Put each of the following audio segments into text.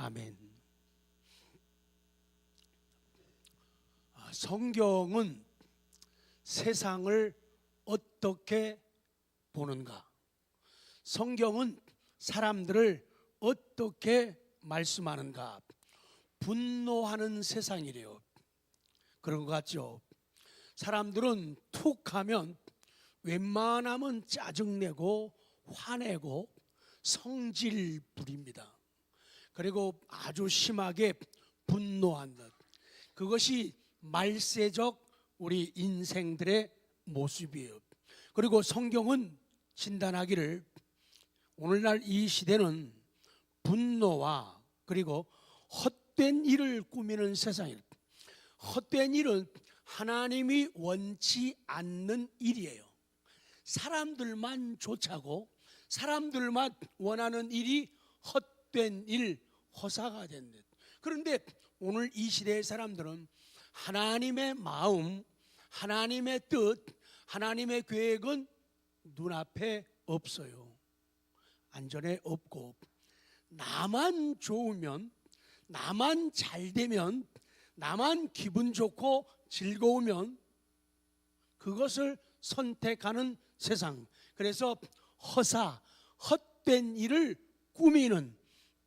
아멘. 성경은 세상을 어떻게 보는가? 성경은 사람들을 어떻게 말씀하는가? 분노하는 세상이래요. 그런 것 같죠? 사람들은 툭 하면 웬만하면 짜증내고 화내고 성질 부립니다. 그리고 아주 심하게 분노한다. 그것이 말세적 우리 인생들의 모습이에요. 그리고 성경은 진단하기를 오늘날 이 시대는 분노와 그리고 헛된 일을 꾸미는 세상이에요. 헛된 일은 하나님이 원치 않는 일이에요. 사람들만 좋자고 사람들만 원하는 일이 헛된 일, 허사가 된다. 그런데 오늘 이 시대의 사람들은 하나님의 마음, 하나님의 뜻, 하나님의 계획은 눈앞에 없어요. 안전에 없고 나만 좋으면, 나만 잘 되면, 나만 기분 좋고 즐거우면 그것을 선택하는 세상. 그래서 허사, 헛된 일을 꾸미는,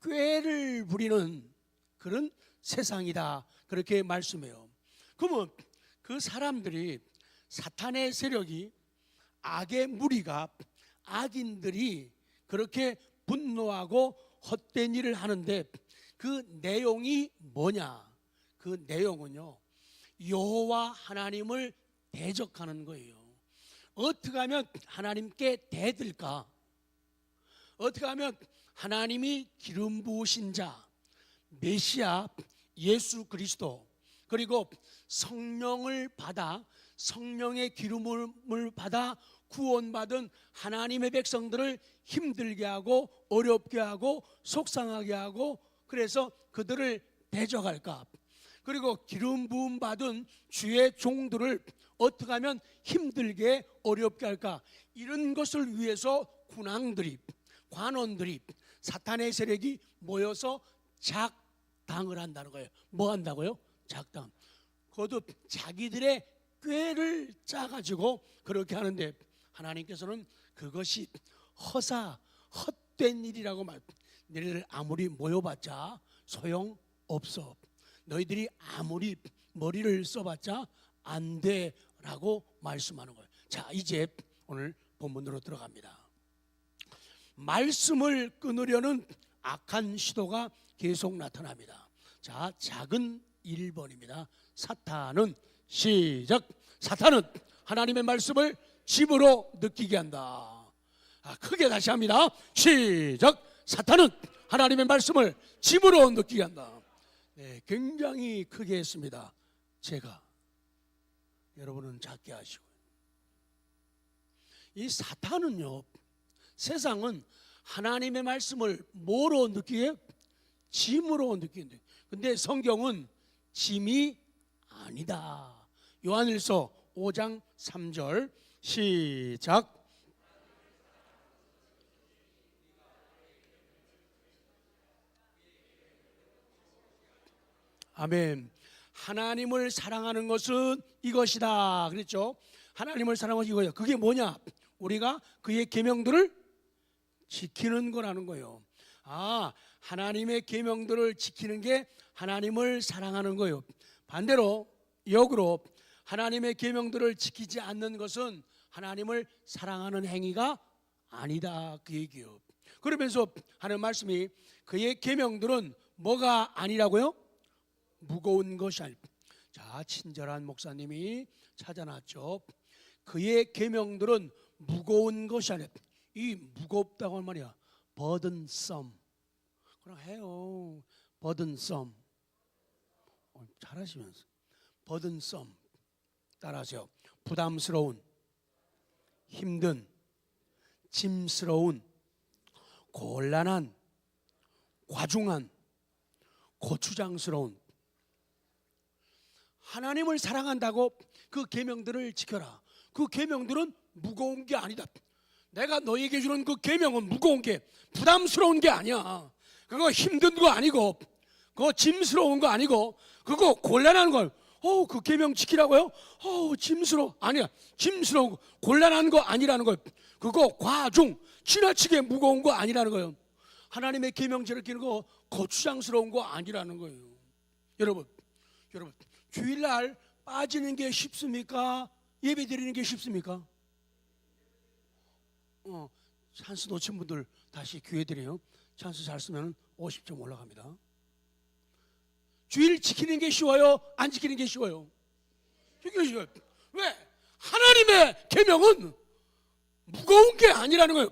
꾀를 부리는 그런 세상이다, 그렇게 말씀해요. 그러면 그 사람들이, 사탄의 세력이, 악의 무리가, 악인들이 그렇게 분노하고 헛된 일을 하는데 그 내용이 뭐냐? 그 내용은요, 여호와 하나님을 대적하는 거예요. 어떻게 하면 하나님께 대들까? 어떻게 하면 하나님이 기름 부으신 자 메시아 예수 그리스도, 그리고 성령을 받아, 성령의 기름을 받아 구원받은 하나님의 백성들을 힘들게 하고 어렵게 하고 속상하게 하고 그래서 그들을 대적할까? 그리고 기름 부음 받은 주의 종들을 어떻게 하면 힘들게 어렵게 할까? 이런 것을 위해서 군왕들이, 관원들이, 사탄의 세력이 모여서 작당을 한다는 거예요. 뭐 한다고요? 작당. 거듭 자기들의 꾀를 짜가지고 그렇게 하는데 하나님께서는 그것이 허사, 헛된 일이라고 말. 너희들 아무리 모여봤자 소용없어. 너희들이 아무리 머리를 써봤자 안 돼라고 말씀하는 거예요. 자, 이제 오늘 본문으로 들어갑니다. 말씀을 끊으려는 악한 시도가 계속 나타납니다. 자, 작은 1번입니다. 사탄은, 시작. 사탄은 하나님의 말씀을 집으로 느끼게 한다. 크게 다시 합니다. 시작. 사탄은 하나님의 말씀을 집으로 느끼게 한다. 네, 굉장히 크게 했습니다. 제가. 여러분은 작게 하시고. 이 사탄은요, 세상은 하나님의 말씀을 뭐로 느끼게? 짐으로 느끼는데, 근데 성경은 짐이 아니다. 요한일서 5장 3절 시작. 아멘. 하나님을 사랑하는 것은 이것이다 그랬죠. 하나님을 사랑하는 것이 이거예요. 그게 뭐냐? 우리가 그의 계명들을 지키는 거라는 거예요. 하나님의 계명들을 지키는 게 하나님을 사랑하는 거예요. 반대로, 역으로 하나님의 계명들을 지키지 않는 것은 하나님을 사랑하는 행위가 아니다, 그 얘기예요. 그러면서 하는 말씀이 그의 계명들은 뭐가 아니라고요? 무거운 것이 아니다. 자, 친절한 목사님이 찾아놨죠. 그의 계명들은 무거운 것이 아니다. 이 무겁다고 할 말이야. burdensome. 그럼 해요. burdensome. 잘하시면서. burdensome. 따라하세요. 부담스러운, 힘든, 짐스러운, 곤란한, 과중한, 고추장스러운. 하나님을 사랑한다고 그 계명들을 지켜라. 그 계명들은 무거운 게 아니다. 내가 너에게 주는 그 계명은 무거운 게, 부담스러운 게 아니야. 그거 힘든 거 아니고, 그거 짐스러운 거 아니고, 그거 곤란한 거. 그 계명 지키라고요? 짐스러워. 아니야. 짐스러운 거, 곤란한 거 아니라는 거예요. 그거 과중, 지나치게 무거운 거 아니라는 거예요. 하나님의 계명제를 지키는 거 거추장스러운 거 아니라는 거예요. 여러분, 주일날 빠지는 게 쉽습니까? 예배 드리는 게 쉽습니까? 찬스 놓친 분들 다시 기회 드려요. 찬스 잘 쓰면 50점 올라갑니다. 주일 지키는 게 쉬워요? 안 지키는 게 쉬워요? 지키는 게 쉬워요. 왜? 하나님의 계명은 무거운 게 아니라는 거예요.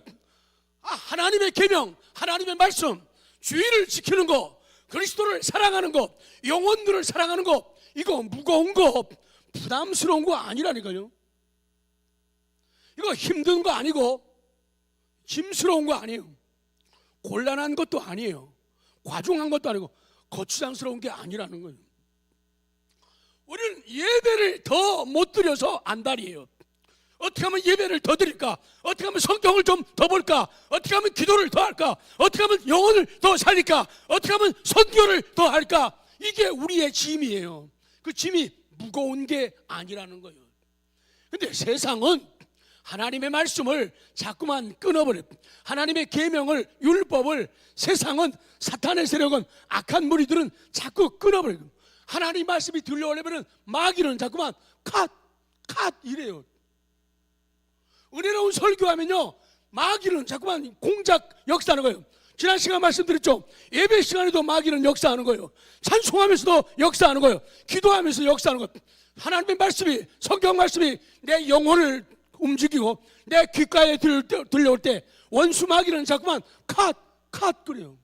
하나님의 계명, 하나님의 말씀, 주일을 지키는 거, 그리스도를 사랑하는 것, 영혼들을 사랑하는 것, 이거 무거운 거, 부담스러운 거 아니라니까요. 이거 힘든 거 아니고 짐스러운 거 아니에요. 곤란한 것도 아니에요. 과중한 것도 아니고 거추장스러운 게 아니라는 거예요. 우리는 예배를 더 못 드려서 안달이에요. 어떻게 하면 예배를 더 드릴까? 어떻게 하면 성경을 좀 더 볼까? 어떻게 하면 기도를 더 할까? 어떻게 하면 영혼을 더 살릴까? 어떻게 하면 선교를 더 할까? 이게 우리의 짐이에요. 그 짐이 무거운 게 아니라는 거예요. 근데 세상은 하나님의 말씀을 자꾸만 끊어버려요. 하나님의 계명을, 율법을 세상은, 사탄의 세력은, 악한 무리들은 자꾸 끊어버려요. 하나님 말씀이 들려오려면 마귀는 자꾸만 컷 이래요. 은혜로운 설교하면요, 마귀는 자꾸만 공작 역사하는 거예요. 지난 시간 말씀드렸죠. 예배 시간에도 마귀는 역사하는 거예요. 찬송하면서도 역사하는 거예요. 기도하면서 역사하는 거예요. 하나님의 말씀이, 성경 말씀이 내 영혼을 움직이고 내 귓가에 들려올 때 원수 마귀는 자꾸만 컷 그래요.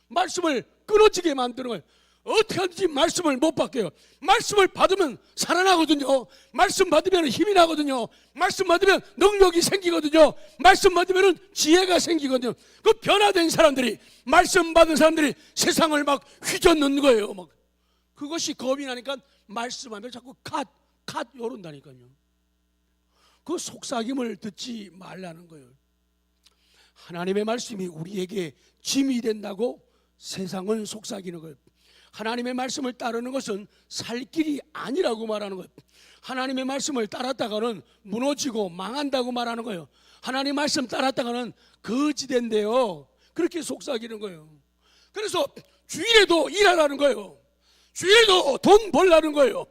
말씀을 끊어지게 만드는 거예요. 어떻게 하든지 말씀을 못 받게요. 말씀을 받으면 살아나거든요. 말씀 받으면 힘이 나거든요. 말씀 받으면 능력이 생기거든요. 말씀 받으면 지혜가 생기거든요. 그 변화된 사람들이, 말씀 받은 사람들이 세상을 막 휘젓는 거예요. 막 그것이 겁이 나니까 말씀하면 자꾸 컷 이런다니까요. 그 속삭임을 듣지 말라는 거예요. 하나님의 말씀이 우리에게 짐이 된다고 세상은 속삭이는 거예요. 하나님의 말씀을 따르는 것은 살 길이 아니라고 말하는 거예요. 하나님의 말씀을 따랐다가는 무너지고 망한다고 말하는 거예요. 하나님 말씀 따랐다가는 거지된대요. 그렇게 속삭이는 거예요. 그래서 주일에도 일하라는 거예요. 주일에도 돈 벌라는 거예요.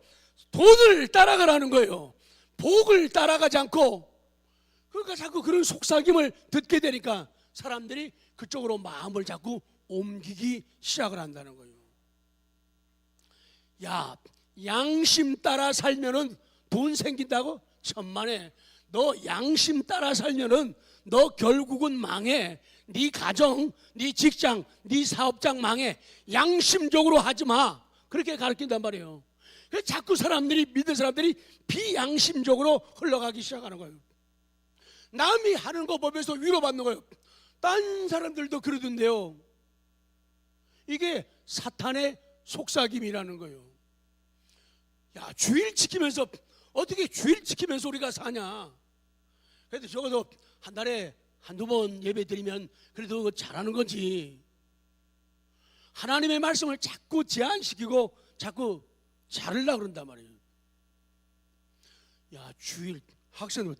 돈을 따라가라는 거예요. 복을 따라가지 않고. 그러니까 자꾸 그런 속삭임을 듣게 되니까 사람들이 그쪽으로 마음을 자꾸 옮기기 시작을 한다는 거예요. 야, 양심 따라 살면은 돈 생긴다고? 천만에. 너 양심 따라 살면은 너 결국은 망해. 네 가정, 네 직장, 네 사업장 망해. 양심적으로 하지 마. 그렇게 가르친단 말이에요. 그래서 자꾸 믿는 사람들이 비양심적으로 흘러가기 시작하는 거예요. 남이 하는 거 보면서 위로받는 거예요. 딴 사람들도 그러던데요. 이게 사탄의 속삭임이라는 거예요. 야, 주일 지키면서, 어떻게 주일 지키면서 우리가 사냐? 그래도 적어도 한 달에 한두 번 예배 드리면 그래도 잘하는 거지. 하나님의 말씀을 자꾸 제한시키고 자꾸 자르려고 그런단 말이에요. 야, 주일, 학생들,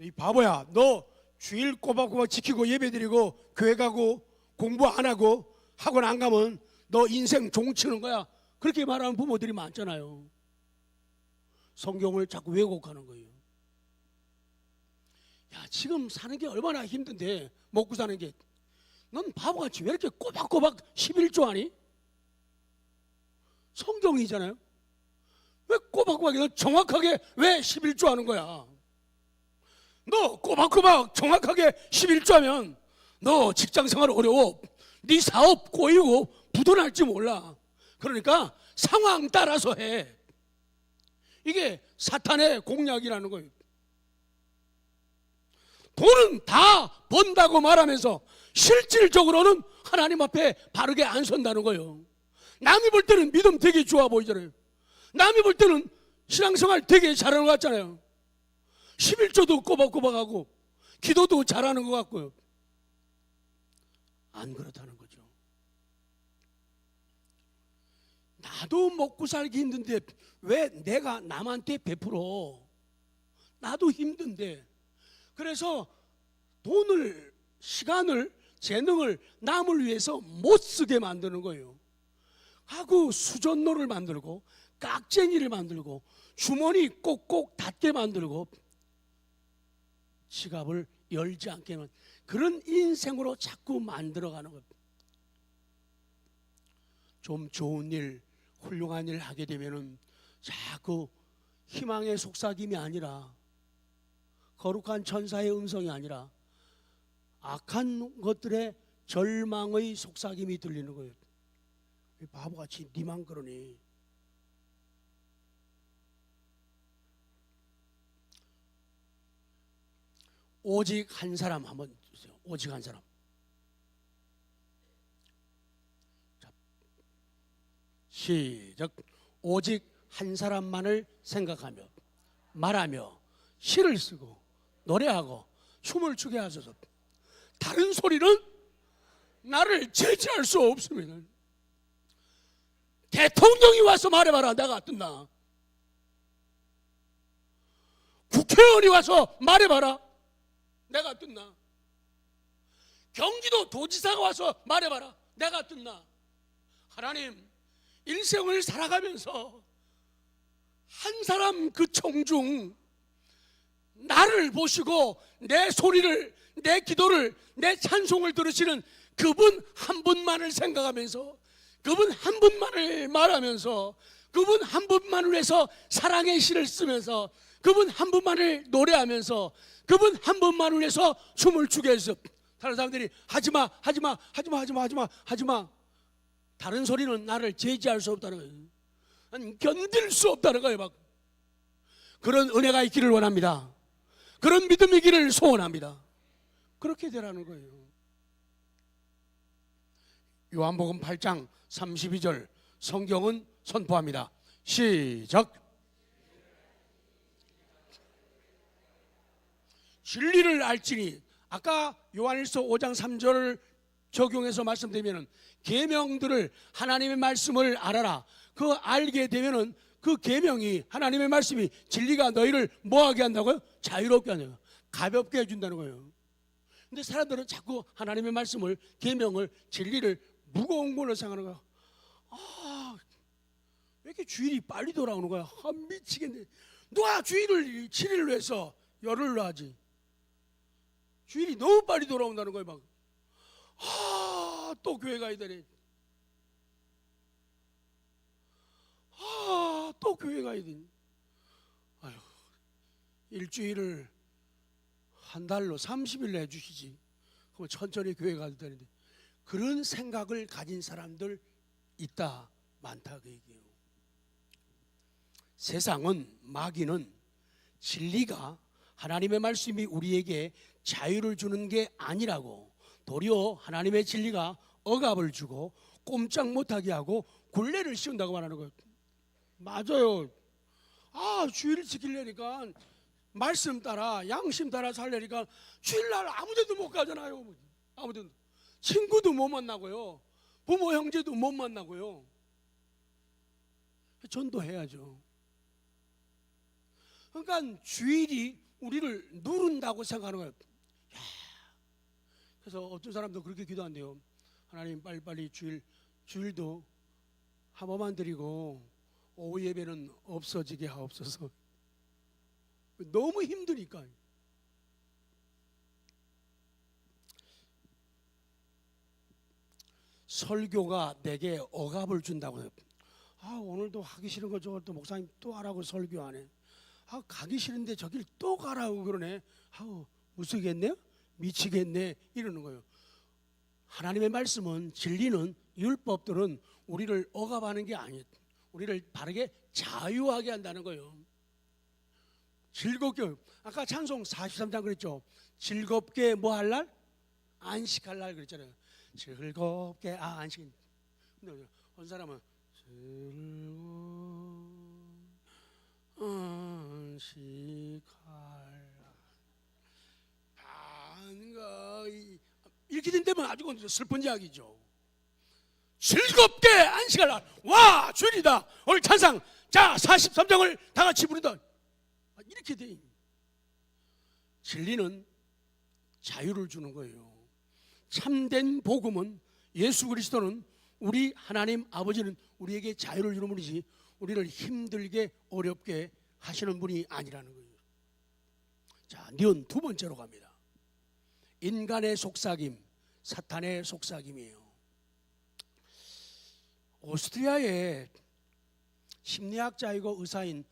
이 바보야, 너 주일 꼬박꼬박 지키고 예배 드리고 교회 가고 공부 안 하고 학원 안 가면 너 인생 종치는 거야. 그렇게 말하는 부모들이 많잖아요. 성경을 자꾸 왜곡하는 거예요. 야, 지금 사는 게 얼마나 힘든데, 먹고 사는 게. 넌 바보같이 왜 이렇게 꼬박꼬박 11조 하니? 성경이잖아요. 왜 꼬박꼬박, 너 정확하게 왜 11조 하는 거야? 너 꼬박꼬박 정확하게 11조 하면 너 직장생활 어려워. 네 사업 꼬이고 부도날지 몰라. 그러니까 상황 따라서 해. 이게 사탄의 공략이라는 거예요. 돈은 다 번다고 말하면서 실질적으로는 하나님 앞에 바르게 안 선다는 거예요. 남이 볼 때는 믿음 되게 좋아 보이잖아요. 남이 볼 때는 신앙생활 되게 잘하는 것 같잖아요. 11조도 꼬박꼬박하고 기도도 잘하는 것 같고요. 안 그렇다는 거죠. 나도 먹고 살기 힘든데 왜 내가 남한테 베풀어? 나도 힘든데. 그래서 돈을, 시간을, 재능을 남을 위해서 못 쓰게 만드는 거예요. 하고 수전노를 만들고 깍쟁이를 만들고 주머니 꼭꼭 닫게 만들고 지갑을 열지 않게 하는 그런 인생으로 자꾸 만들어가는 것. 좀 좋은 일, 훌륭한 일 하게 되면은 자꾸 희망의 속삭임이 아니라, 거룩한 천사의 음성이 아니라 악한 것들의 절망의 속삭임이 들리는 거예요. 바보같이 니만 그러니. 오직 한 사람 한번 주세요. 오직 한 사람. 자, 시작. 오직 한 사람만을 생각하며 말하며 시를 쓰고 노래하고 춤을 추게 하소서. 다른 소리는 나를 제지할 수 없습니다. 대통령이 와서 말해봐라, 내가 듣나? 국회의원이 와서 말해봐라, 내가 듣나? 경기도 도지사가 와서 말해봐라, 내가 듣나? 하나님, 일생을 살아가면서 한 사람 그 청중 나를 보시고 내 소리를, 내 기도를, 내 찬송을 들으시는 그분 한 분만을 생각하면서, 그분 한 분만을 말하면서, 그분 한 분만을 위해서 사랑의 시를 쓰면서, 그분 한 분만을 노래하면서, 그분 한 분만을 위해서 춤을 추게 해서, 다른 사람들이 하지마 하지마 하지마 하지마 하지마 하지마, 다른 소리는 나를 제지할 수 없다는 거예요. 견딜 수 없다는 거예요. 막 그런 은혜가 있기를 원합니다. 그런 믿음이 있기를 소원합니다. 그렇게 되라는 거예요. 요한복음 8장 32절 성경은 선포합니다. 시작. 진리를 알지니, 아까 요한일서 5장 3절을 적용해서 말씀드리면, 계명들을, 하나님의 말씀을 알아라. 그 알게 되면은 그 계명이, 하나님의 말씀이, 진리가 너희를 뭐하게 한다고요? 자유롭게 한다고요. 가볍게 해준다는 거예요. 근데 사람들은 자꾸 하나님의 말씀을, 계명을, 진리를 무거운 걸로 생각하는 거야. 왜 이렇게 주일이 빨리 돌아오는 거야? 미치겠네. 누가 주일을 7일로 해서 열흘로 하지? 주일이 너무 빨리 돌아온다는 거예요. 막 또 교회 가야 되네. 또 교회 가야 되네. 아유, 일주일을 한 달로 30일로 해주시지. 그럼 천천히 교회 가도 되는데. 그런 생각을 가진 사람들 있다, 많다, 그 얘기예요. 세상은, 마귀는 진리가, 하나님의 말씀이 우리에게 자유를 주는 게 아니라고, 도리어 하나님의 진리가 억압을 주고 꼼짝 못하게 하고 굴레를 씌운다고 말하는 거예요. 맞아요. 주일을 지키려니까, 말씀 따라, 양심 따라 살려니까 주일날 아무데도 못 가잖아요. 아무데도. 친구도 못 만나고요, 부모 형제도 못 만나고요. 전도해야죠. 그러니까 주일이 우리를 누른다고 생각하는 거예요. 그래서 어떤 사람도 그렇게 기도한대요. 하나님, 빨리빨리 주일도 한 번만 드리고 오후 예배는 없어지게 하옵소서. 너무 힘드니까. 설교가 내게 억압을 준다고 해요. 오늘도 하기 싫은 거 저걸 또 목사님 또 하라고 설교하네. 가기 싫은데 저길 또 가라고 그러네. 무서겠네, 미치겠네, 이러는 거예요. 하나님의 말씀은, 진리는, 율법들은 우리를 억압하는 게 아니에요. 우리를 바르게 자유하게 한다는 거예요. 즐겁게, 아까 찬송 43장 그랬죠. 즐겁게 뭐 할 날? 안식할 날 그랬잖아요. 즐겁게 안식. 근데 어떤 사람은 안식할 이렇게 된다면 아주 슬픈 이야기죠. 즐겁게 안식하라. 와 주일이다. 오늘 찬상 자 43장을 다 같이 부른다. 이렇게 돼. 진리는 자유를 주는 거예요. 참된 복음은, 예수 그리스도는, 우리 하나님 아버지는 우리에게 자유를 주는 분이지 우리를 힘들게 어렵게 하시는 분이 아니라는 거예요. 자, 니은 두 번째로 갑니다. 인간의 속삭임, 사탄의 속삭임이에요. 오스트리아의 심리학자이고 의사인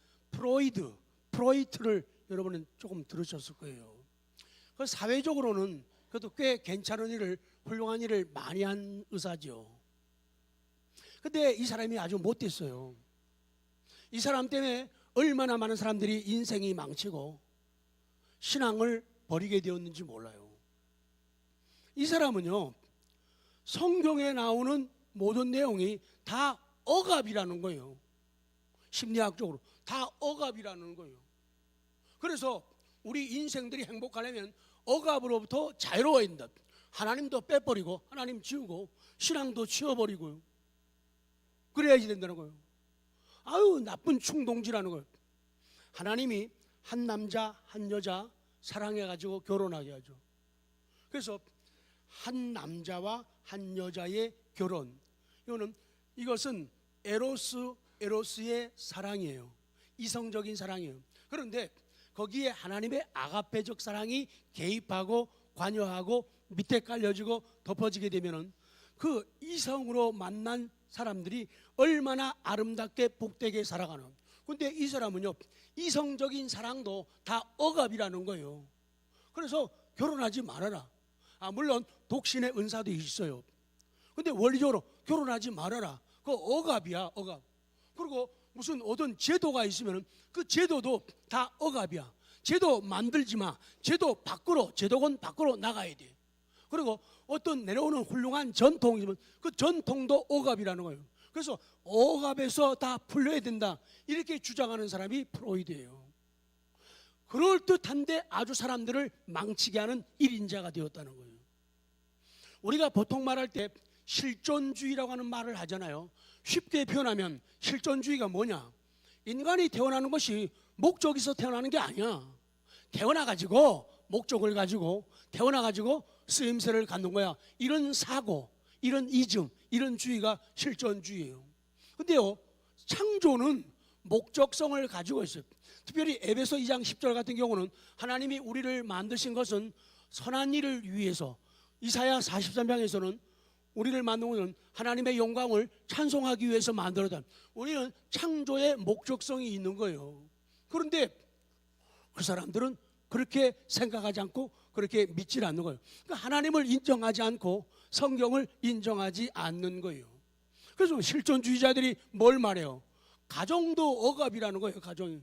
프로이트를 여러분은 조금 들으셨을 거예요. 그 사회적으로는 그래도 꽤 괜찮은 일을, 훌륭한 일을 많이 한 의사죠. 근데 이 사람이 아주 못됐어요. 이 사람 때문에 얼마나 많은 사람들이 인생이 망치고 신앙을 버리게 되었는지 몰라요. 이 사람은요, 성경에 나오는 모든 내용이 다 억압이라는 거예요. 심리학적으로 다 억압이라는 거예요. 그래서 우리 인생들이 행복하려면 억압으로부터 자유로워야 된다. 하나님도 빼버리고, 하나님 지우고, 신앙도 치워버리고요. 그래야지 된다는 거예요. 아유, 나쁜 충동지라는 거예요. 하나님이 한 남자 한 여자 사랑해가지고 결혼하게 하죠. 그래서 한 남자와 한 여자의 결혼, 이것은 에로스의 사랑이에요. 이성적인 사랑이에요. 그런데 거기에 하나님의 아가페적 사랑이 개입하고 관여하고 밑에 깔려지고 덮어지게 되면은 그 이성으로 만난 사람들이 얼마나 아름답게 복되게 살아가는. 근데 이 사람은요, 이성적인 사랑도 다 억압이라는 거예요. 그래서 결혼하지 말아라. 물론 독신의 은사도 있어요. 근데 원리적으로 결혼하지 말아라. 그거 억압이야, 억압. 그리고 무슨 어떤 제도가 있으면 그 제도도 다 억압이야. 제도 만들지 마. 제도권 밖으로 나가야 돼. 그리고 어떤 내려오는 훌륭한 전통이 있으면 그 전통도 억압이라는 거예요. 그래서 억압에서 다 풀려야 된다, 이렇게 주장하는 사람이 프로이드예요. 그럴듯한데 아주 사람들을 망치게 하는 일인자가 되었다는 거예요. 우리가 보통 말할 때 실존주의라고 하는 말을 하잖아요. 쉽게 표현하면 실존주의가 뭐냐? 인간이 태어나는 것이 목적이 있어 태어나는 게 아니야. 태어나가지고 목적을 가지고 태어나가지고 쓰임새를 갖는 거야. 이런 사고, 이런 이즘, 이런 주의가 실존주의예요. 근데요, 창조는 목적성을 가지고 있어요. 특별히 에베소 2장 10절 같은 경우는 하나님이 우리를 만드신 것은 선한 일을 위해서, 이사야 43장에서는 우리를 만든 것은 하나님의 영광을 찬송하기 위해서 만들었다. 우리는 창조의 목적성이 있는 거예요. 그런데 그 사람들은 그렇게 생각하지 않고 그렇게 믿지 않는 거예요. 그러니까 하나님을 인정하지 않고 성경을 인정하지 않는 거예요. 그래서 실존주의자들이 뭘 말해요? 가정도 억압이라는 거예요. 가정이.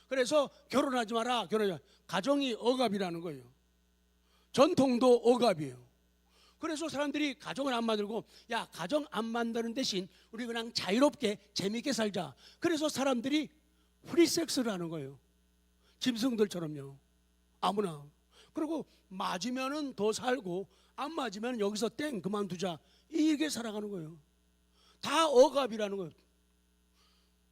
그래서 결혼하지 마라, 결혼하지 마라. 가정이 억압이라는 거예요. 전통도 억압이에요. 그래서 사람들이 가정을 안 만들고, 야, 가정 안 만드는 대신 우리 그냥 자유롭게 재미있게 살자. 그래서 사람들이 프리섹스를 하는 거예요. 짐승들처럼요. 아무나. 그리고 맞으면은 더 살고 안 맞으면 여기서 땡 그만두자, 이렇게 살아가는 거예요. 다 억압이라는 거예요.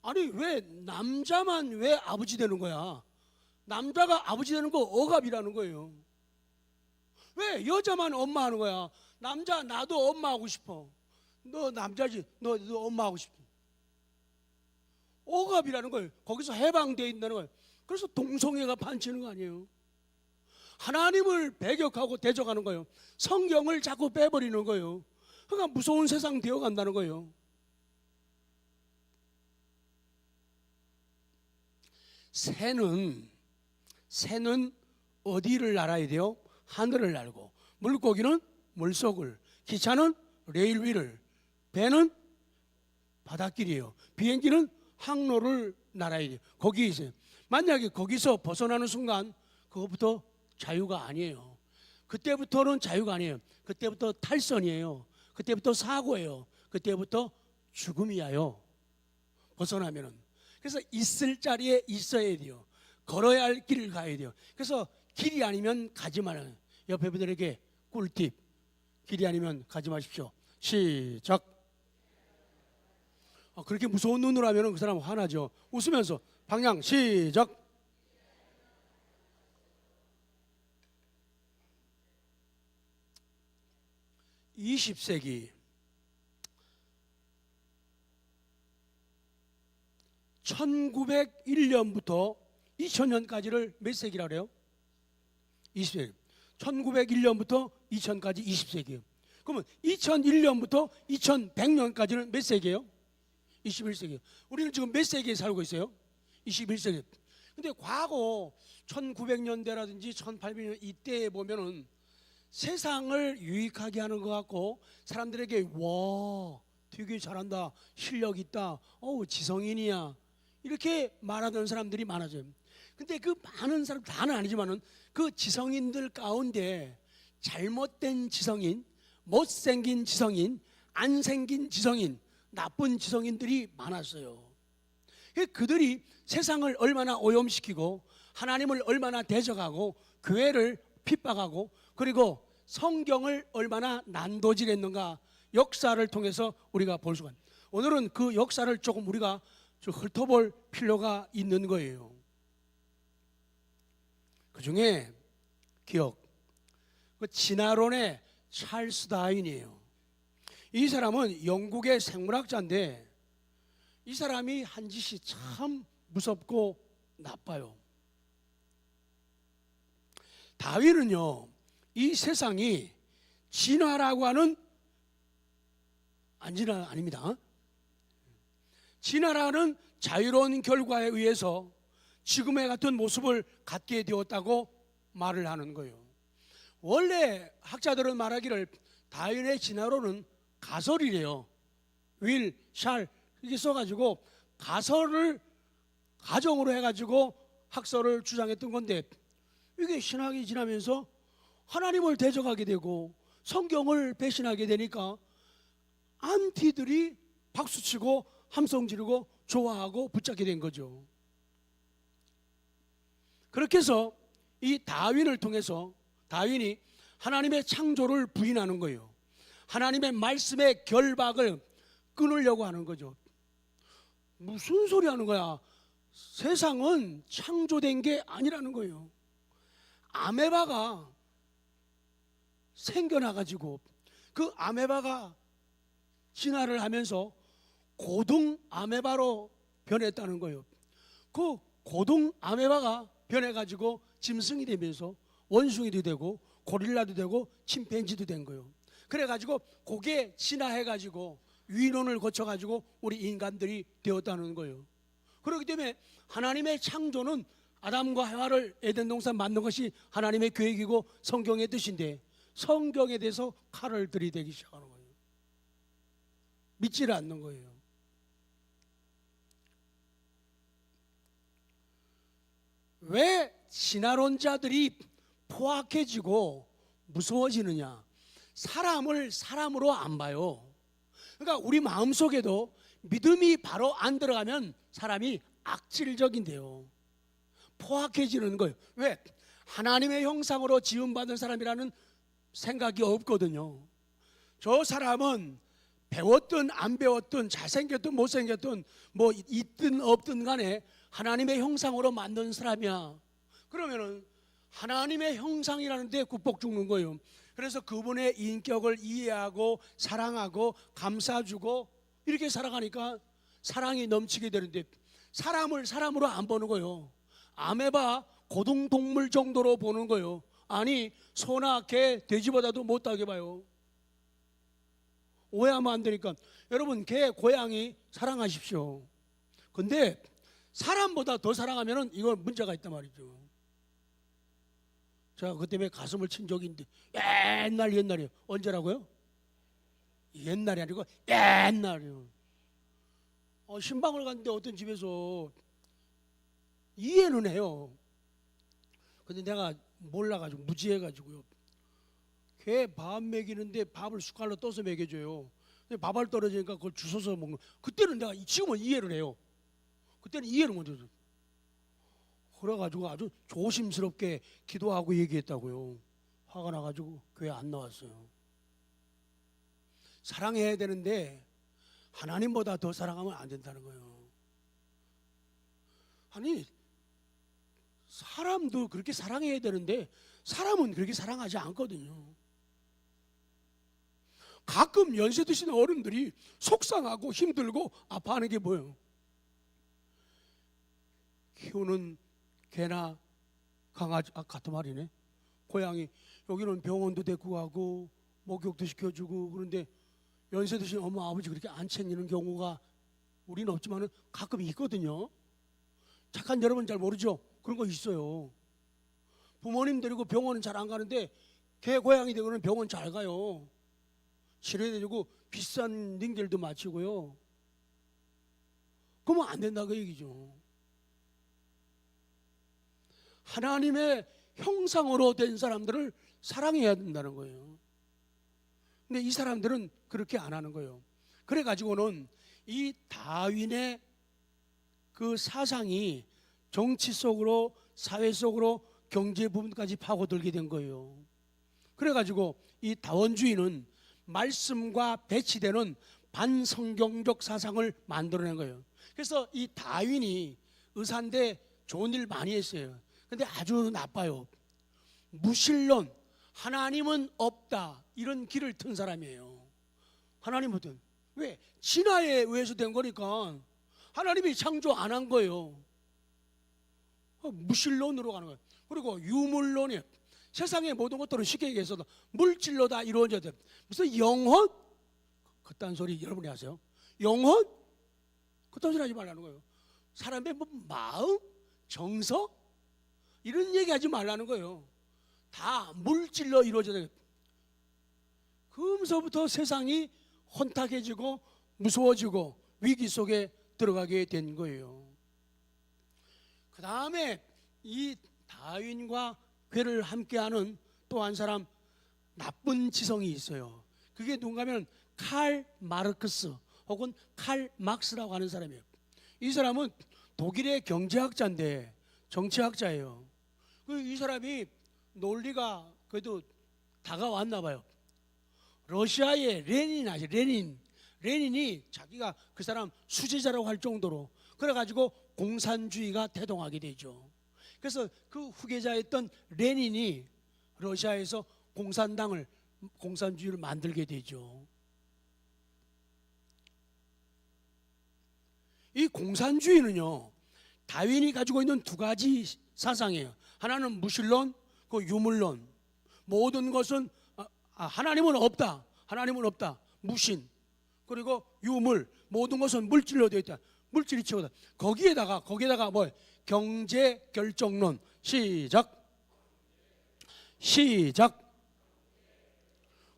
아니, 왜 남자만 왜 아버지 되는 거야? 남자가 아버지 되는 거 억압이라는 거예요. 왜 여자만 엄마 하는 거야? 남자, 나도 엄마 하고 싶어. 너 남자지, 너 엄마 하고 싶어. 억압이라는 거예요. 거기서 해방되어 있다는 거예요. 그래서 동성애가 판치는 거 아니에요. 하나님을 배격하고 대적하는 거예요. 성경을 자꾸 빼버리는 거예요. 그러니까 무서운 세상 되어간다는 거예요. 새는 어디를 알아야 돼요? 하늘을 알고, 물고기는 물속을, 기차는 레일 위를, 배는 바닷길이에요. 비행기는 항로를 날아야 돼요. 거기에 있어요. 만약에 거기서 벗어나는 순간 그것부터 자유가 아니에요. 그때부터는 자유가 아니에요. 그때부터 탈선이에요. 그때부터 사고예요. 그때부터 죽음이야요. 벗어나면은. 그래서 있을 자리에 있어야 돼요. 걸어야 할 길을 가야 돼요. 그래서 길이 아니면 가지 말아요. 옆에 분들에게 꿀팁. 길이 아니면 가지 마십시오. 시작. 그렇게 무서운 눈으로 하면 그 사람 화나죠. 웃으면서 방향 시작. (20세기) 1901년부터 2000년까지를 몇 세기라 그래요? 20세기. 1901년부터 2000까지 20세기예요. 그러면 2001년부터 2100년까지는 몇 세기예요? 21세기. 우리는 지금 몇 세기에 살고 있어요? 21세기. 근데 과거 1900년대라든지 1800년 이때에 보면은 세상을 유익하게 하는 것 같고 사람들에게 와 되게 잘한다, 실력 있다, 지성인이야 이렇게 말하던 사람들이 많아져요. 근데 그 많은 사람 다는 아니지만은 그 지성인들 가운데 잘못된 지성인, 못생긴 지성인, 안 생긴 지성인, 나쁜 지성인들이 많았어요. 그들이 세상을 얼마나 오염시키고 하나님을 얼마나 대적하고 교회를 핍박하고 그리고 성경을 얼마나 난도질했는가 역사를 통해서 우리가 볼 수가 있습니다. 오늘은 그 역사를 조금 우리가 훑어볼 필요가 있는 거예요. 그 중에 그 진화론의 찰스 다윈이에요. 이 사람은 영국의 생물학자인데 이 사람이 한 짓이 참 무섭고 나빠요. 다윈은요, 이 세상이 진화라고 하는 아닙니다. 진화라는 자유로운 결과에 의해서 지금의 같은 모습을 갖게 되었다고 말을 하는 거예요. 원래 학자들은 말하기를 다윈의 진화론은 가설이래요. 윌, 샬 이렇게 써가지고 가설을 가정으로 해가지고 학설을 주장했던 건데 이게 신학이 지나면서 하나님을 대적하게 되고 성경을 배신하게 되니까 안티들이 박수치고 함성 지르고 좋아하고 붙잡게 된 거죠. 그렇게 해서 이 다윈을 통해서 다윈이 하나님의 창조를 부인하는 거예요. 하나님의 말씀의 결박을 끊으려고 하는 거죠. 무슨 소리 하는 거야? 세상은 창조된 게 아니라는 거예요. 아메바가 생겨나가지고 그 아메바가 진화를 하면서 고등 아메바로 변했다는 거예요. 그 고등 아메바가 변해가지고 짐승이 되면서 원숭이도 되고 고릴라도 되고 침팬지도 된 거예요. 그래가지고 그게 진화해가지고 위론을 거쳐가지고 우리 인간들이 되었다는 거예요. 그렇기 때문에 하나님의 창조는 아담과 하와를 에덴 동산 만든 것이 하나님의 계획이고 성경의 뜻인데 성경에 대해서 칼을 들이대기 시작하는 거예요. 믿지를 않는 거예요. 왜 진화론자들이 포악해지고 무서워지느냐? 사람을 사람으로 안 봐요. 그러니까 우리 마음속에도 믿음이 바로 안 들어가면 사람이 악질적인데요. 포악해지는 거예요. 왜? 하나님의 형상으로 지음받은 사람이라는 생각이 없거든요. 저 사람은 배웠든 안 배웠든 잘생겼든 못생겼든 뭐 있든 없든 간에 하나님의 형상으로 만든 사람이야. 그러면은 하나님의 형상이라는 데 굽복 죽는 거예요. 그래서 그분의 인격을 이해하고 사랑하고 감싸주고 이렇게 살아가니까 사랑이 넘치게 되는데 사람을 사람으로 안 보는 거예요. 아메바 고등동물 정도로 보는 거예요. 아니 소나 개, 돼지보다도 못하게 봐요. 오해하면 안 되니까 여러분 개, 고양이 사랑하십시오. 근데 사람보다 더 사랑하면 이건 문제가 있단 말이죠. 제가 그 때문에 가슴을 친 적이 있는데 옛날이에요. 언제라고요? 옛날이 아니고 옛날이요. 신방을 갔는데 어떤 집에서 이해는 해요. 근데 내가 몰라가지고 무지해가지고요. 개 밥 먹이는데 밥을 숟갈로 떠서 먹여줘요. 근데 밥알 떨어지니까 그걸 주워서 먹는. 그때는 내가 지금은 이해를 해요. 그때는 이해를 못해서. 그래가지고 아주 조심스럽게 기도하고 얘기했다고요. 화가 나가지고 교회 안 나왔어요. 사랑해야 되는데 하나님보다 더 사랑하면 안 된다는 거예요. 아니, 사람도 그렇게 사랑해야 되는데 사람은 그렇게 사랑하지 않거든요. 가끔 연세 드신 어른들이 속상하고 힘들고 아파하는 게 뭐예요? 키우는 개나 강아지, 같은 말이네. 고양이, 여기는 병원도 데리고 가고 목욕도 시켜주고, 그런데 연세 드신 엄마 아버지 그렇게 안 챙기는 경우가 우리는 없지만 가끔 있거든요. 착한 여러분 잘 모르죠? 그런 거 있어요. 부모님 데리고 병원은 잘 안 가는데 개 고양이 되고는 병원 잘 가요. 치료해드리고 비싼 링겔도 마치고요. 그러면 안 된다 그 얘기죠. 하나님의 형상으로 된 사람들을 사랑해야 된다는 거예요. 근데 이 사람들은 그렇게 안 하는 거예요. 그래가지고는 이 다윈의 그 사상이 정치 속으로, 사회 속으로, 경제 부분까지 파고들게 된 거예요. 그래가지고 이 다원주의는 말씀과 배치되는 반성경적 사상을 만들어낸 거예요. 그래서 이 다윈이 의사인데 좋은 일 많이 했어요. 근데 아주 나빠요. 무신론, 하나님은 없다, 이런 길을 튼 사람이에요. 하나님은 왜? 진화에 의해서 된 거니까 하나님이 창조 안 한 거예요. 무신론으로 가는 거예요. 그리고 유물론이에요. 세상의 모든 것들은 쉽게 얘기해서 물질로 다 이루어져야 돼. 무슨 영혼? 그딴 소리 여러분이 하세요? 영혼? 그딴 소리 하지 말라는 거예요. 사람의 뭐 마음? 정서? 이런 얘기 하지 말라는 거예요. 다 물질로 이루어져야 돼. 그러면서부터 세상이 혼탁해지고 무서워지고 위기 속에 들어가게 된 거예요. 그 다음에 이 다윈과 괴를 함께하는 또 한 사람, 나쁜 지성이 있어요. 그게 누군가 하면 칼 마르크스 혹은 칼 막스라고 하는 사람이에요. 이 사람은 독일의 경제학자인데 정치학자예요. 이 사람이 논리가 그래도 다가왔나 봐요. 러시아의 레닌 아시죠? 레닌이 자기가 그 사람 수제자라고 할 정도로 그래가지고 공산주의가 대동하게 되죠. 그래서 그 후계자였던 레닌이 러시아에서 공산주의를 만들게 되죠. 이 공산주의는요, 다윈이 가지고 있는 두 가지 사상이에요. 하나는 무신론, 그 유물론. 모든 것은 하나님은 없다. 하나님은 없다. 무신. 그리고 유물. 모든 것은 물질로 되어 있다. 물질이 최고다. 거기에다가 뭐 경제 결정론. 시작.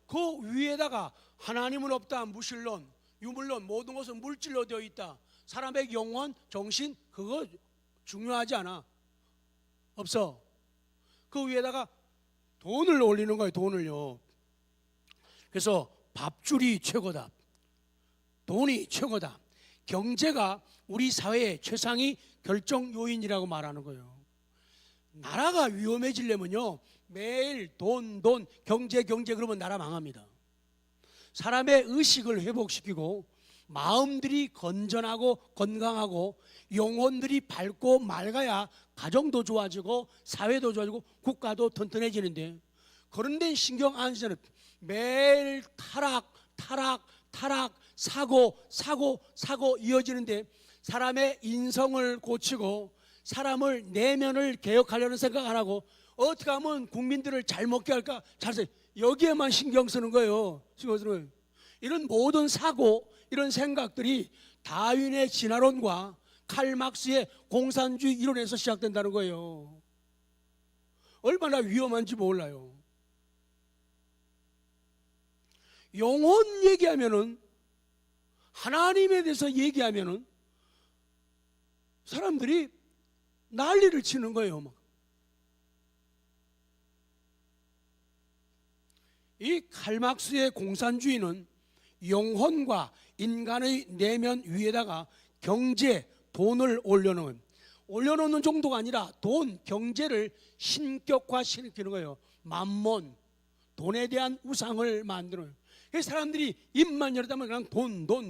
그 위에다가 하나님은 없다. 무신론, 유물론. 모든 것은 물질로 되어 있다. 사람의 영혼, 정신 그거 중요하지 않아. 없어. 그 위에다가 돈을 올리는 거예요. 돈을요. 그래서 밥줄이 최고다. 돈이 최고다. 경제가 우리 사회의 최상위 결정 요인이라고 말하는 거예요. 나라가 위험해지려면요, 매일 돈 경제 그러면 나라 망합니다. 사람의 의식을 회복시키고 마음들이 건전하고 건강하고 영혼들이 밝고 맑아야 가정도 좋아지고 사회도 좋아지고 국가도 튼튼해지는데, 그런 데 신경 안 쓰는 매일 타락 사고 이어지는데, 사람의 인성을 고치고 사람을 내면을 개혁하려는 생각 안 하고 어떻게 하면 국민들을 잘 먹게 할까, 여기에만 신경 쓰는 거예요. 이런 모든 사고, 이런 생각들이 다윈의 진화론과 칼 막스의 공산주의 이론에서 시작된다는 거예요. 얼마나 위험한지 몰라요. 영혼 얘기하면은, 하나님에 대해서 얘기하면은 사람들이 난리를 치는 거예요. 이 칼막스의 공산주의는 영혼과 인간의 내면 위에다가 경제, 돈을 올려놓는 정도가 아니라 경제를 신격화시키는 거예요. 만몬, 돈에 대한 우상을 만드는. 그 사람들이 입만 열었다면 그냥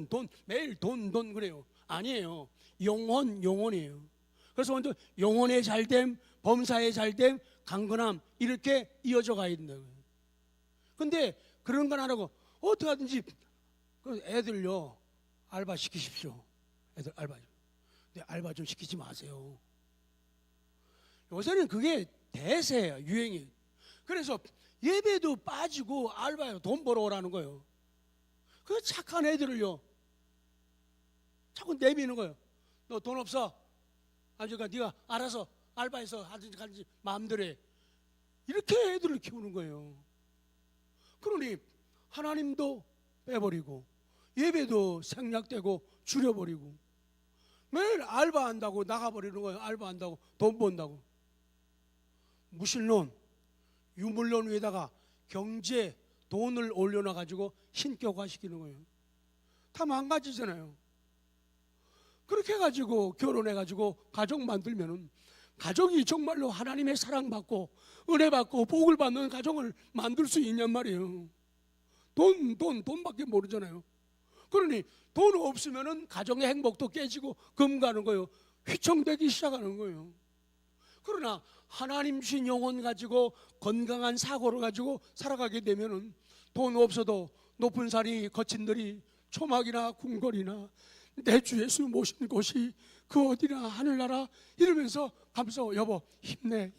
돈 매일 돈 그래요. 아니에요. 영혼이에요. 그래서 먼저 영혼의 잘됨, 범사의 잘됨, 강건함 이렇게 이어져 가야 된다고요. 근데 그런 건 안 하고 어떻게 하든지 그 애들요 알바 시키십시오. 애들 알바. 근데 알바 좀 시키지 마세요. 요새는 그게 대세예요. 유행이에요. 그래서 예배도 빠지고 알바로 돈 벌어오라는 거예요. 그 착한 애들을요 자꾸 내미는 거예요. 너 돈 없어? 아주가 네가 알아서 알바해서 하든지 마음대로 해. 이렇게 애들을 키우는 거예요. 그러니 하나님도 빼버리고 예배도 생략되고 줄여버리고 매일 알바한다고 나가버리는 거예요. 알바한다고 돈 번다고. 무신론, 유물론 위에다가 경제, 돈을 올려놔가지고 신격화시키는 거예요. 다 망가지잖아요. 그렇게 해가지고 결혼해가지고 가족 만들면은 가족이 정말로 하나님의 사랑받고 은혜받고 복을 받는 가정을 만들 수 있냔 말이에요. 돈밖에 모르잖아요. 그러니 돈 없으면은 가정의 행복도 깨지고 금가는 거예요. 휘청되기 시작하는 거예요. 그러나 하나님 주신 영혼 가지고 건강한 사고를 가지고 살아가게 되면은 돈 없어도 높은 산이 거친 들이 초막이나 궁궐이나 내 주 예수 모신 곳이 그 어디나 하늘나라 이러면서 가면서 여보 힘내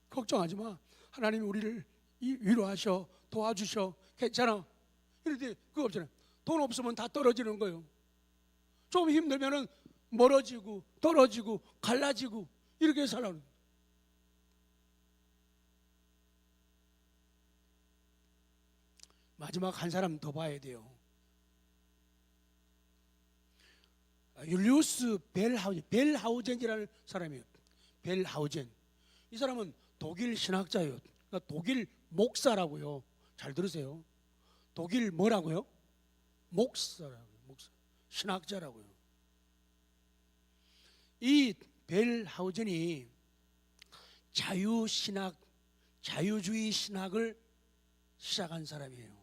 걱정하지 마. 하나님이 우리를 위로하셔 도와주셔 괜찮아. 이럴 때 그거 없잖아요. 돈 없으면 다 떨어지는 거예요. 좀 힘들면은 멀어지고 떨어지고 갈라지고 이렇게 살아요. 마지막 한 사람 더 봐야 돼요. 율리우스 벨하우젠이라는 사람이에요. 벨하우젠. 이 사람은 독일 신학자예요. 그러니까 독일 목사라고요. 잘 들으세요. 독일 뭐라고요? 목사라고요. 목사. 신학자라고요. 이 벨하우젠이 자유신학, 자유주의 신학을 시작한 사람이에요.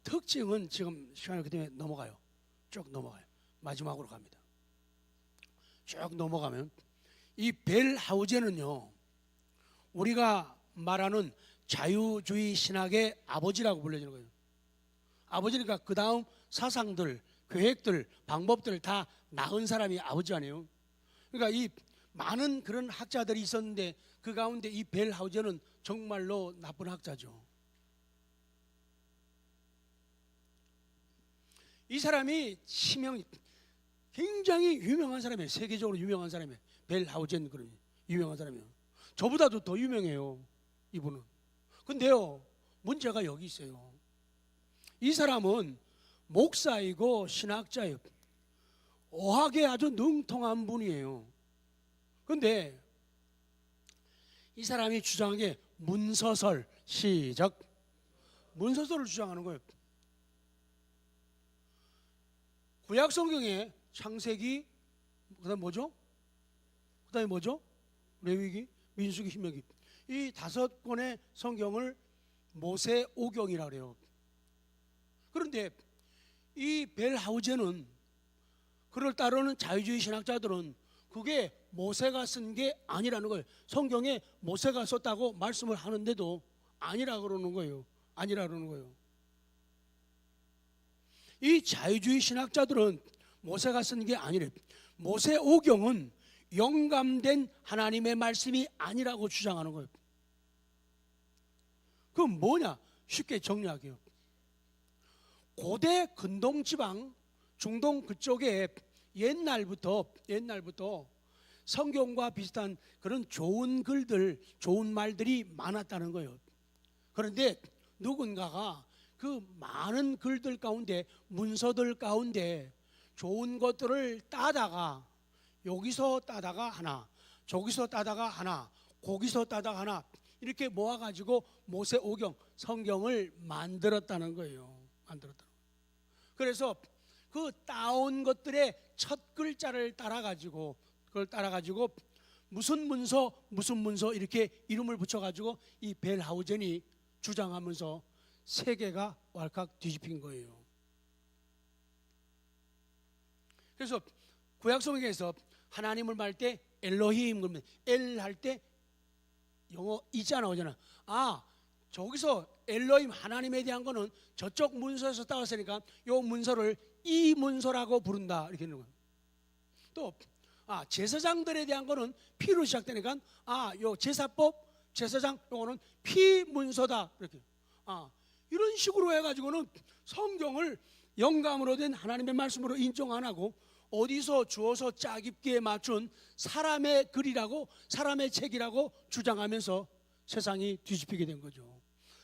특징은 지금 시간이 그렇기 때문에 넘어가요. 쭉 넘어가요. 마지막으로 갑니다. 쭉 넘어가면 이 벨하우젠은요 우리가 말하는 자유주의 신학의 아버지라고 불려지는 거예요. 아버지니까 그 다음 사상들, 계획들, 방법들을 다 낳은 사람이 아버지 아니에요. 그러니까 이 많은 그런 학자들이 있었는데 그 가운데 이 벨하우젠은 정말로 나쁜 학자죠. 이 사람이 굉장히 유명한 사람이에요. 세계적으로 유명한 사람이에요. 벨하우젠 그런 유명한 사람이에요. 저보다도 더 유명해요. 이분은. 근데요 문제가 여기 있어요. 이 사람은 목사이고 신학자예요. 어학에 아주 능통한 분이에요. 근데 이 사람이 주장한 게 문서설, 시작. 문서설을 주장하는 거예요. 구약 성경에 창세기, 그다음 뭐죠? 그다음에 뭐죠? 레위기, 민수기, 신명기. 이 5권의 성경을 모세오경이라고 해요. 그런데 이 벨하우젠은 그를 따르는 자유주의 신학자들은 그게 모세가 쓴 게 아니라는 거예요. 성경에 모세가 썼다고 말씀을 하는데도 아니라 그러는 거예요. 아니라 그러는 거예요. 이 자유주의 신학자들은 모세가 쓴 게 아니래. 모세오경은 영감된 하나님의 말씀이 아니라고 주장하는 거예요. 그건 뭐냐? 쉽게 정리할게요. 고대 근동 지방, 중동 그쪽에 옛날부터 성경과 비슷한 그런 좋은 글들, 좋은 말들이 많았다는 거예요. 그런데 누군가가 그 많은 글들 가운데, 문서들 가운데 좋은 것들을 따다가 여기서 따다가 하나, 저기서 따다가 하나, 거기서 따다가 하나 이렇게 모아가지고 모세오경, 성경을 만들었다는 거예요. 그래서 그 따온 것들의 첫 글자를 따라가지고 그걸 따라가지고 무슨 문서 이렇게 이름을 붙여가지고 이 벨하우젠이 주장하면서 세계가 왈칵 뒤집힌 거예요. 그래서 구약 성경에서 하나님을 말할 때 엘로힘 그러면 엘 할 때 영어 이자 나오잖아. 저기서 엘로힘 하나님에 대한 거는 저쪽 문서에서 따왔으니까 요 문서를 이 문서라고 부른다 이렇게 하는 거예요. 또 제사장들에 대한 거는 피로 시작되니까 요 제사법 제사장 요거는 피 문서다 이렇게 이런 식으로 해가지고는 성경을 영감으로 된 하나님의 말씀으로 인정 안 하고 어디서 주어서 짜깁기에 맞춘 사람의 글이라고 사람의 책이라고 주장하면서 세상이 뒤집히게 된 거죠.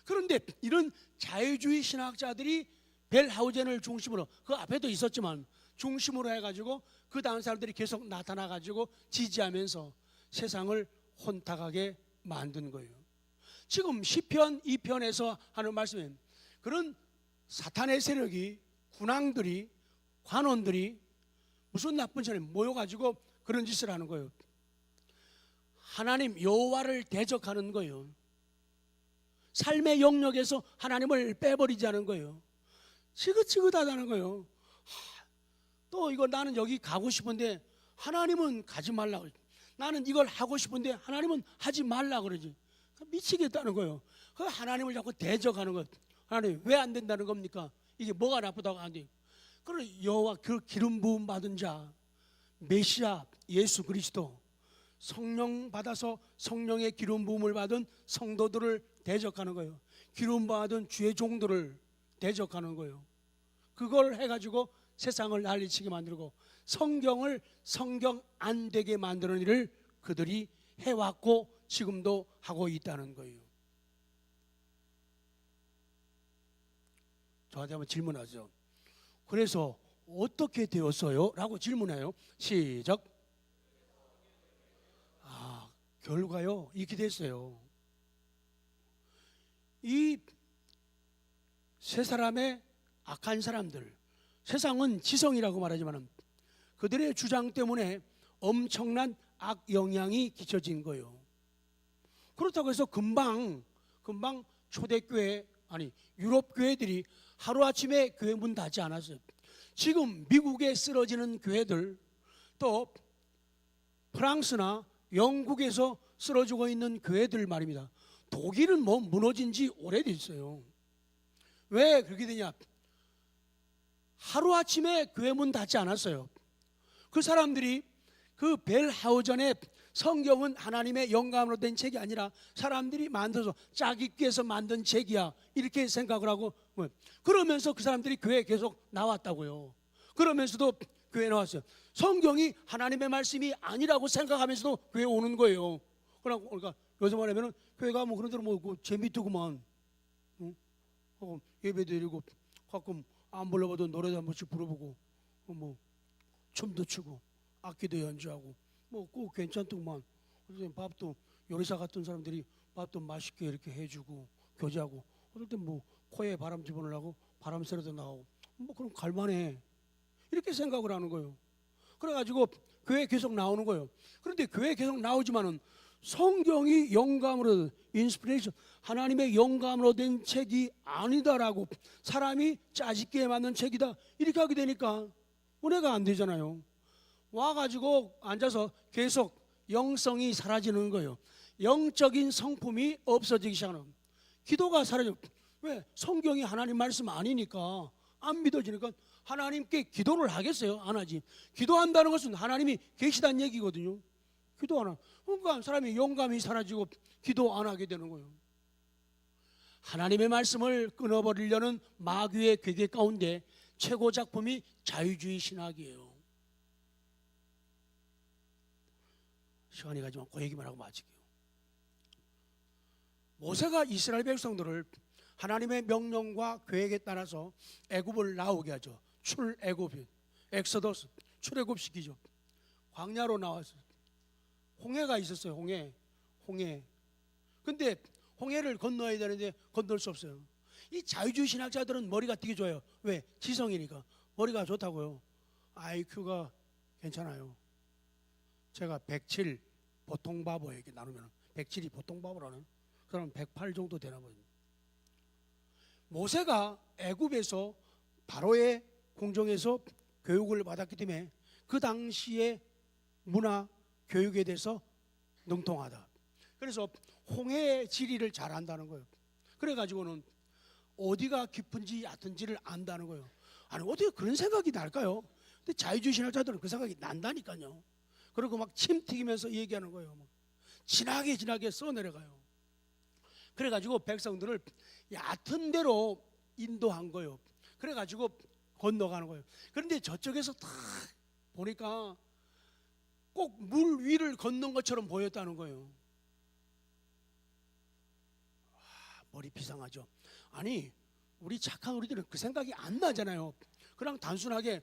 그런데 이런 자유주의 신학자들이 벨하우젠을 중심으로 그 앞에도 있었지만 중심으로 해가지고 그 다음 사람들이 계속 나타나가지고 지지하면서 세상을 혼탁하게 만든 거예요. 지금 시편 2편에서 하는 말씀은 그런 사탄의 세력이 군왕들이 관원들이 무슨 나쁜 짓을 모여가지고 그런 짓을 하는 거예요. 하나님 여호와를 대적하는 거예요. 삶의 영역에서 하나님을 빼버리지 않은 거예요. 지긋지긋하다는 거예요. 또 이거 나는 여기 가고 싶은데 하나님은 가지 말라고, 나는 이걸 하고 싶은데 하나님은 하지 말라 그러지. 미치겠다는 거예요. 그 하나님을 자꾸 대적하는 것. 하나님 왜 안 된다는 겁니까? 이게 뭐가 나쁘다고 안 돼? 그럼 여호와 그 기름 부음 받은 자 메시아 예수 그리스도 성령 받아서 성령의 기름 부음을 받은 성도들을 대적하는 거예요. 기름 받은 주의 종들을 대적하는 거예요. 그걸 해가지고 세상을 난리치게 만들고 성경을 성경 안 되게 만드는 일을 그들이 해왔고 지금도 하고 있다는 거예요. 저한테 한번 질문하죠. 그래서 어떻게 되었어요? 라고 질문해요. 시작. 결과요 이렇게 됐어요. 이 세 사람의 악한 사람들, 세상은 지성이라고 말하지만 그들의 주장 때문에 엄청난 악 영향이 끼쳐진 거예요. 그렇다고 해서 금방 초대교회 유럽 교회들이 하루아침에 교회 문 닫지 않았어요. 지금 미국에 쓰러지는 교회들, 또 프랑스나 영국에서 쓰러지고 있는 교회들 말입니다. 독일은 무너진 지 오래됐어요. 왜 그렇게 되냐? 하루아침에 교회 문 닫지 않았어요. 그 사람들이 그 벨하우전의 성경은 하나님의 영감으로 된 책이 아니라 사람들이 만들어서 짜깁기해서 만든 책이야 이렇게 생각을 하고, 그러면서 그 사람들이 교회에 계속 나왔다고요. 그러면서도 교회에 나왔어요. 성경이 하나님의 말씀이 아니라고 생각하면서도 교회에 오는 거예요. 그러니까 요즘 말하면 교회가 그런 대로 재미있더구만, 예배 드리고 가끔 안 불러봐도 노래도 한 번씩 부르고 춤도 추고 악기도 연주하고 꼭 괜찮더구만. 밥도 요리사 같은 사람들이 밥도 맛있게 이렇게 해주고 교제하고, 어떨 땐 코에 바람 집어넣으려고 바람 쐬러도 나오고 그럼 갈만해 이렇게 생각을 하는 거예요. 그래가지고 교회에 계속 나오는 거예요. 그런데 교회에 계속 나오지만은 성경이 영감으로 인스피레이션 하나님의 영감으로 된 책이 아니다라고, 사람이 짜집기에 맞는 책이다 이렇게 하게 되니까 은혜가 안 되잖아요. 와가지고 앉아서 계속 영성이 사라지는 거예요. 영적인 성품이 없어지기 시작하는, 기도가 사라져. 왜? 성경이 하나님 말씀 아니니까, 안 믿어지니까 하나님께 기도를 하겠어요? 안 하지. 기도한다는 것은 하나님이 계시다는 얘기거든요. 기도 안 하고, 그러니까 사람이 영감이 사라지고 기도 안 하게 되는 거예요. 하나님의 말씀을 끊어버리려는 마귀의 괴계 가운데 최고 작품이 자유주의 신학이에요. 시간이 가지만 그 얘기만 하고 마칠게요. 모세가 이스라엘 백성들을 하나님의 명령과 계획에 따라서 애굽을 나오게 하죠. 출애굽, 엑소더스, 출애굽시키죠. 광야로 나와서 홍해가 있었어요. 홍해. 근데 홍해를 건너야 되는데 건널 수 없어요. 이 자유주의 신학자들은 머리가 되게 좋아요. 왜? 지성이니까 머리가 좋다고요. IQ가 괜찮아요. 제가 107 보통 바보 이렇게 나누면 107이 보통 바보라는, 그럼 108 정도 되나 봐요. 모세가 애굽에서 바로의 궁정에서 교육을 받았기 때문에 그 당시의 문화 교육에 대해서 능통하다. 그래서 홍해의 지리를 잘 안다는 거예요. 그래가지고는 어디가 깊은지 얕은지를 안다는 거예요. 아니 어떻게 그런 생각이 날까요? 근데 자유주의 신학자들은 그 생각이 난다니까요. 그리고 막 침 튀기면서 얘기하는 거예요. 진하게 써내려가요. 그래가지고 백성들을 얕은 데로 인도한 거예요. 그래가지고 건너가는 거예요. 그런데 저쪽에서 딱 보니까 꼭 물 위를 걷는 것처럼 보였다는 거예요. 머리 비상하죠. 아니 우리 착한 우리들은 그 생각이 안 나잖아요. 그냥 단순하게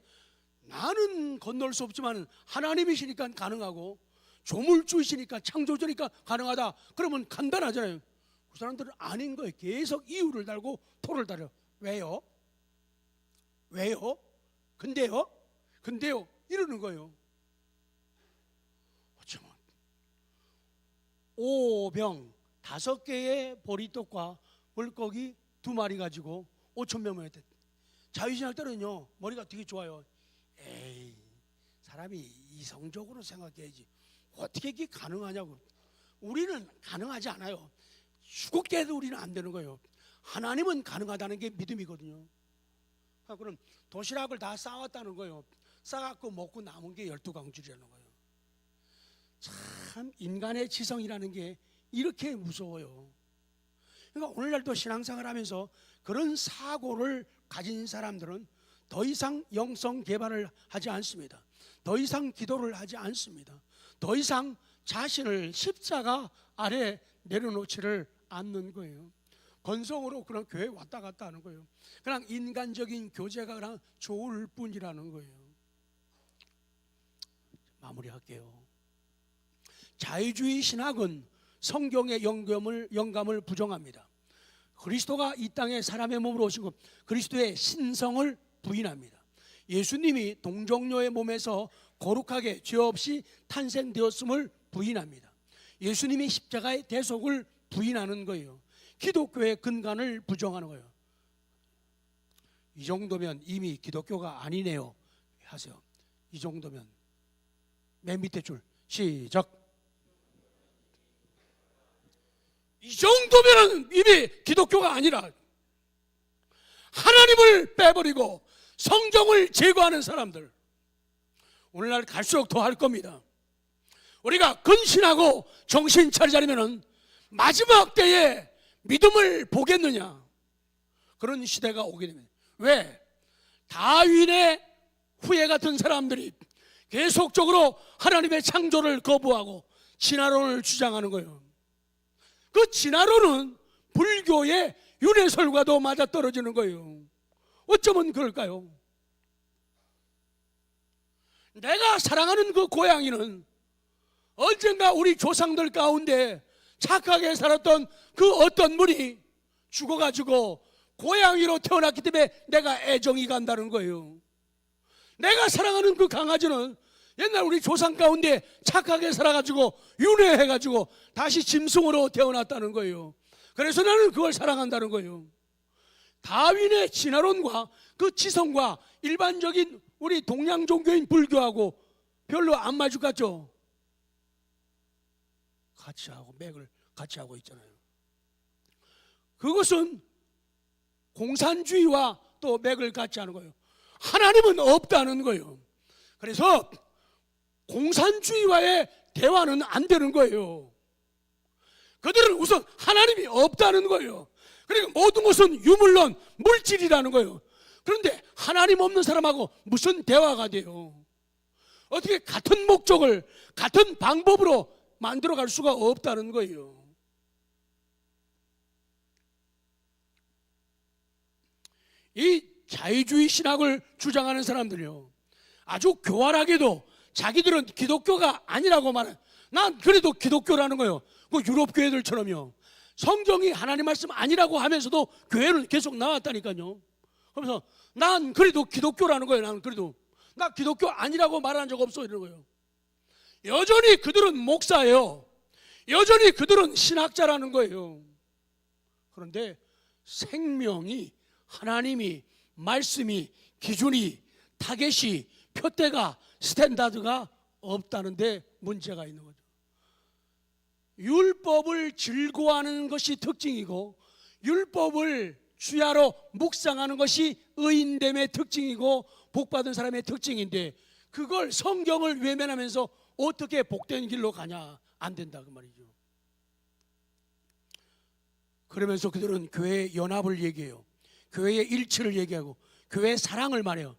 나는 건널 수 없지만 하나님이시니까 가능하고 조물주이시니까 창조주니까 가능하다. 그러면 간단하잖아요. 그 사람들은 아닌 거예요. 계속 이유를 달고 토를 달여. 왜요? 근데요? 이러는 거예요. 어쩌면 오병 5개의 보리떡과 물고기 2마리 가지고 5,000명 모였대. 자유신학자는요 머리가 되게 좋아요. 에이 사람이 이성적으로 생각해야지 어떻게 이게 가능하냐고. 우리는 가능하지 않아요. 죽었게도 우리는 안 되는 거예요. 하나님은 가능하다는 게 믿음이거든요. 그럼 도시락을 다 싸왔다는 거예요. 싸갖고 먹고 남은 게 12강줄이라는 거예요. 참 인간의 지성이라는 게 이렇게 무서워요. 그러니까 오늘날도 신앙생활 하면서 그런 사고를 가진 사람들은 더 이상 영성 개발을 하지 않습니다. 더 이상 기도를 하지 않습니다. 더 이상 자신을 십자가 아래 내려놓지를 않는 거예요. 건성으로 그냥 교회 왔다 갔다 하는 거예요. 그냥 인간적인 교제가 그냥 좋을 뿐이라는 거예요. 마무리할게요. 자유주의 신학은 성경의 영감을 부정합니다. 그리스도가 이 땅에 사람의 몸으로 오신 것, 그리스도의 신성을 부인합니다. 예수님이 동정녀의 몸에서 거룩하게 죄 없이 탄생되었음을 부인합니다. 예수님이 십자가의 대속을 부인하는 거예요. 기독교의 근간을 부정하는 거예요. 이 정도면 이미 기독교가 아니네요 하세요. 이 정도면 맨 밑에 줄 시작. 이 정도면 이미 기독교가 아니라 하나님을 빼버리고 성경을 제거하는 사람들 오늘날 갈수록 더 할 겁니다. 우리가 근신하고 정신 차리지 않으면 마지막 때에 믿음을 보겠느냐, 그런 시대가 오게 됩니다. 왜? 다윈의 후예 같은 사람들이 계속적으로 하나님의 창조를 거부하고 진화론을 주장하는 거예요. 그 진화론은 불교의 윤회설과도 맞아떨어지는 거예요. 어쩌면 그럴까요? 내가 사랑하는 그 고양이는 언젠가 우리 조상들 가운데 착하게 살았던 그 어떤 분이 죽어가지고 고양이로 태어났기 때문에 내가 애정이 간다는 거예요. 내가 사랑하는 그 강아지는 옛날 우리 조상 가운데 착하게 살아가지고 윤회해가지고 다시 짐승으로 태어났다는 거예요. 그래서 나는 그걸 사랑한다는 거예요. 다윈의 진화론과 그 지성과 일반적인 우리 동양 종교인 불교하고 별로 안 맞을 것 같죠? 같이 하고 맥을 같이 하고 있잖아요. 그것은 공산주의와 또 맥을 같이 하는 거예요. 하나님은 없다는 거예요. 그래서 공산주의와의 대화는 안 되는 거예요. 그들은 우선 하나님이 없다는 거예요. 그리고 모든 것은 유물론 물질이라는 거예요. 그런데 하나님 없는 사람하고 무슨 대화가 돼요? 어떻게 같은 목적을 같은 방법으로 만들어갈 수가 없다는 거예요. 이 자유주의 신학을 주장하는 사람들이요, 아주 교활하게도 자기들은 기독교가 아니라고 말해. 난 그래도 기독교라는 거예요. 그 유럽 교회들처럼요. 성경이 하나님 말씀 아니라고 하면서도 교회는 계속 나왔다니까요. 그래서 난 그래도 기독교라는 거예요. 나는 그래도 나 기독교 아니라고 말한 적 없어 이러는 거예요. 여전히 그들은 목사예요. 여전히 그들은 신학자라는 거예요. 그런데 생명이 하나님이, 말씀이, 기준이, 타겟이, 표대가, 스탠다드가 없다는데 문제가 있는 거죠. 율법을 즐거워하는 것이 특징이고, 율법을 주야로 묵상하는 것이 의인됨의 특징이고 복받은 사람의 특징인데, 그걸 성경을 외면하면서 어떻게 복된 길로 가냐? 안 된다 그 말이죠. 그러면서 그들은 교회의 연합을 얘기해요. 교회의 일치를 얘기하고 교회의 사랑을 말해요.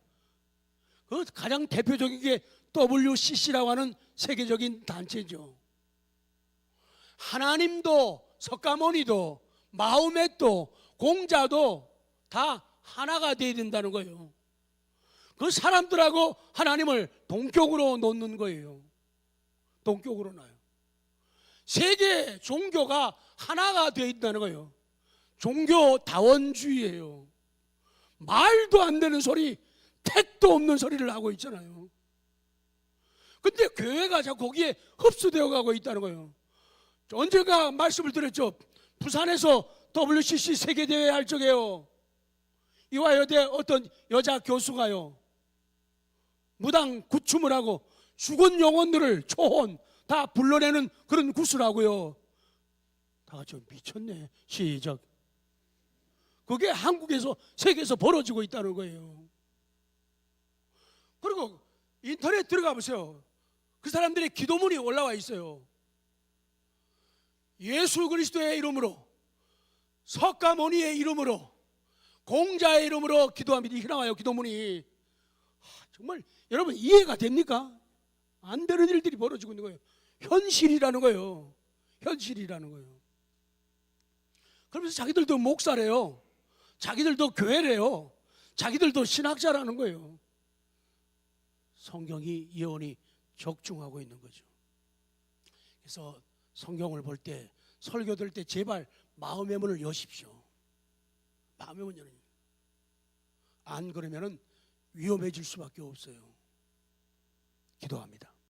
그 가장 대표적인 게 WCC라고 하는 세계적인 단체죠. 하나님도 석가모니도 마호멧도 공자도 다 하나가 되어야 된다는 거예요. 그 사람들하고 하나님을 동격으로 놓는 거예요. 동격으로 놔요. 세계 종교가 하나가 되어 있다는 거예요. 종교 다원주의예요. 말도 안 되는 소리, 택도 없는 소리를 하고 있잖아요. 근데 교회가 자꾸 거기에 흡수되어 가고 있다는 거예요. 언젠가 말씀을 드렸죠. 부산에서 WCC 세계대회 할 적에요, 이화여대 어떤 여자 교수가요, 무당 구춤을 하고 죽은 영혼들을 초혼 다 불러내는 그런 구슬하고요. 다 같이 미쳤네. 시작. 그게 한국에서, 세계에서 벌어지고 있다는 거예요. 그리고 인터넷 들어가 보세요. 그 사람들의 기도문이 올라와 있어요. 예수 그리스도의 이름으로, 석가모니의 이름으로, 공자의 이름으로 기도합니다. 이렇게 나와요, 기도문이. 정말 여러분 이해가 됩니까? 안 되는 일들이 벌어지고 있는 거예요. 현실이라는 거예요. 현실이라는 거예요. 그러면서 자기들도 목사래요. 자기들도 교회래요. 자기들도 신학자라는 거예요. 성경이, 예언이 적중하고 있는 거죠. 그래서 성경을 볼 때, 설교 들 때 제발 마음의 문을 여십시오. 마음의 문 열어요. 안 그러면은 위험해질 수밖에 없어요. 기도합니다.